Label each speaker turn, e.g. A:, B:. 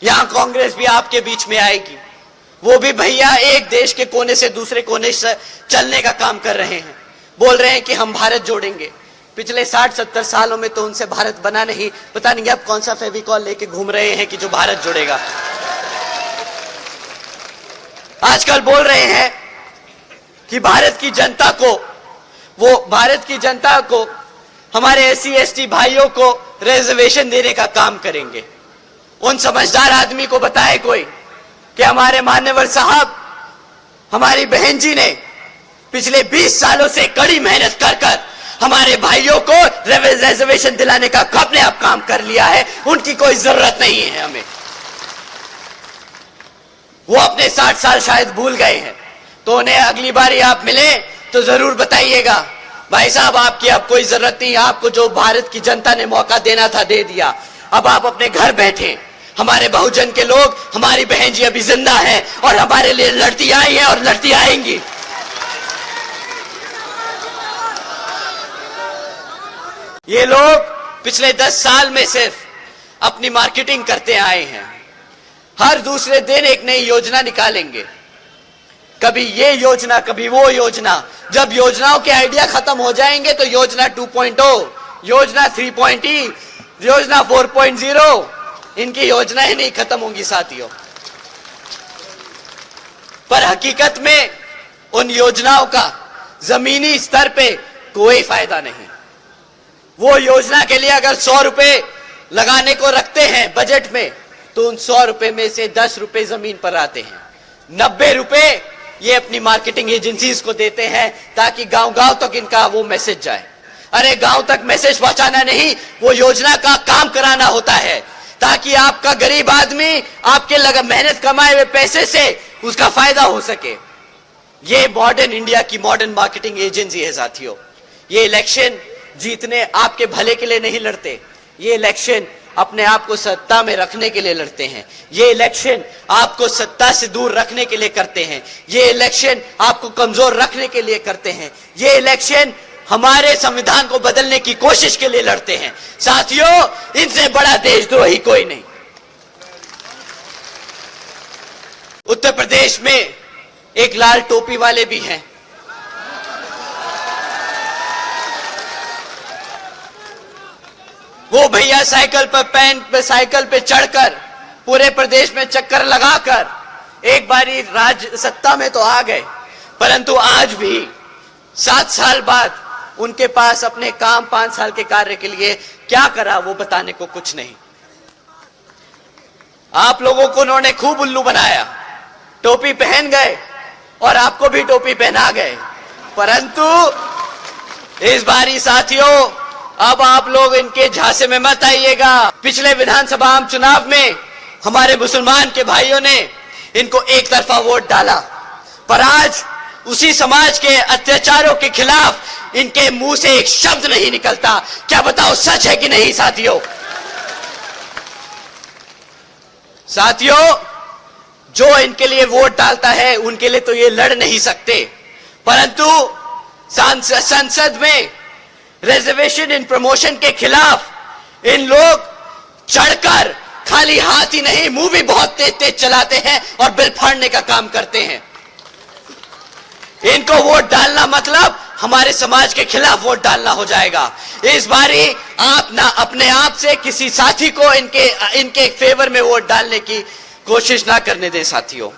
A: यहां कांग्रेस भी आपके बीच में आएगी। वो भी भैया एक देश के कोने से दूसरे कोने से चलने का काम कर रहे हैं, बोल रहे हैं कि हम भारत जोड़ेंगे। पिछले 60-70 सालों में तो उनसे भारत बना नहीं, पता नहीं अब कौन सा फेविकॉल लेके घूम रहे हैं कि जो भारत जोड़ेगा। आजकल बोल रहे हैं कि भारत की जनता को हमारे SC ST भाइयों को रिजर्वेशन देने का काम करेंगे। उन समझदार आदमी को बताए कोई कि हमारे मान्यवर साहब, हमारी बहन जी ने पिछले 20 सालों से कड़ी मेहनत कर कर हमारे भाइयों को रिजर्वेशन दिलाने का अपने आप काम कर लिया है, उनकी कोई जरूरत नहीं है हमें। वो अपने 60 साल शायद भूल गए हैं, तो उन्हें अगली बारी आप मिले तो जरूर बताइएगा, भाई साहब आपकी अब कोई जरूरत नहीं, आपको जो भारत की जनता ने मौका देना था दे दिया, अब आप अपने घर बैठे। हमारे बहुजन के लोग, हमारी बहन जी अभी जिंदा है और हमारे लिए लड़ती आई है और लड़ती आएंगी। ये लोग पिछले 10 साल में सिर्फ अपनी मार्केटिंग करते आए हैं। हर दूसरे दिन एक नई योजना निकालेंगे, कभी ये योजना कभी वो योजना। जब योजनाओं के आइडिया खत्म हो जाएंगे तो योजना 2.0, योजना 3.0, योजना 4.0, इनकी योजनाएं नहीं खत्म होंगी साथियों। पर हकीकत में उन योजनाओं का जमीनी स्तर पे कोई फायदा नहीं। वो योजना के लिए अगर 100 रुपए लगाने को रखते हैं बजट में, तो उन 100 रुपए में से 10 रुपए जमीन पर आते हैं, 90 रुपए ये अपनी मार्केटिंग एजेंसीज को देते हैं ताकि गांव-गांव तक इनका वो मैसेज जाए। अरे गांव तक मैसेज पहुंचाना नहीं, वो योजना का काम कराना होता है ताकि आपका गरीब आदमी आपके मेहनत कमाए हुए पैसे से उसका फायदा हो सके। ये मॉडर्न इंडिया की मॉडर्न मार्केटिंग एजेंसी है साथियों। ये इलेक्शन जीतने आपके भले के लिए नहीं लड़ते, ये इलेक्शन अपने आप को सत्ता में रखने के लिए लड़ते हैं। ये इलेक्शन आपको सत्ता से दूर रखने के लिए करते हैं। ये इलेक्शन आपको कमजोर रखने के लिए करते हैं। ये इलेक्शन हमारे संविधान को बदलने की कोशिश के लिए लड़ते हैं। साथियों, इनसे बड़ा देशद्रोही कोई नहीं। उत्तर प्रदेश में एक लाल टोपी वाले भी हैं। वो भैया साइकिल पे चढ़कर पूरे प्रदेश में चक्कर लगाकर एक बारी सत्ता में तो आ गए, परंतु आज भी 7 साल बाद उनके पास अपने काम 5 साल के कार्य के लिए क्या करा वो बताने को कुछ नहीं। आप लोगों को उन्होंने खूब उल्लू बनाया, टोपी पहन गए और आपको भी टोपी पहना गए, परंतु इस बारी साथियों अब आप लोग इनके झांसे में मत आइएगा। पिछले विधानसभा चुनाव में हमारे मुसलमान के भाइयों ने इनको एक तरफा वोट डाला, पर आज उसी समाज के अत्याचारों के खिलाफ इनके मुंह से एक शब्द नहीं निकलता। क्या बताओ, सच है कि नहीं साथियों? साथियों, जो इनके लिए वोट डालता है उनके लिए तो ये लड़ नहीं सकते, परंतु संसद में रिजर्वेशन इन प्रमोशन के खिलाफ इन लोग चढ़कर खाली हाथ ही नहीं मुंह भी बहुत तेज तेज चलाते हैं और बिल फाड़ने का काम करते हैं। इनको वोट डालना मतलब हमारे समाज के खिलाफ वोट डालना हो जाएगा। इस बारी आप ना अपने आप से किसी साथी को इनके फेवर में वोट डालने की कोशिश ना करने दें साथियों।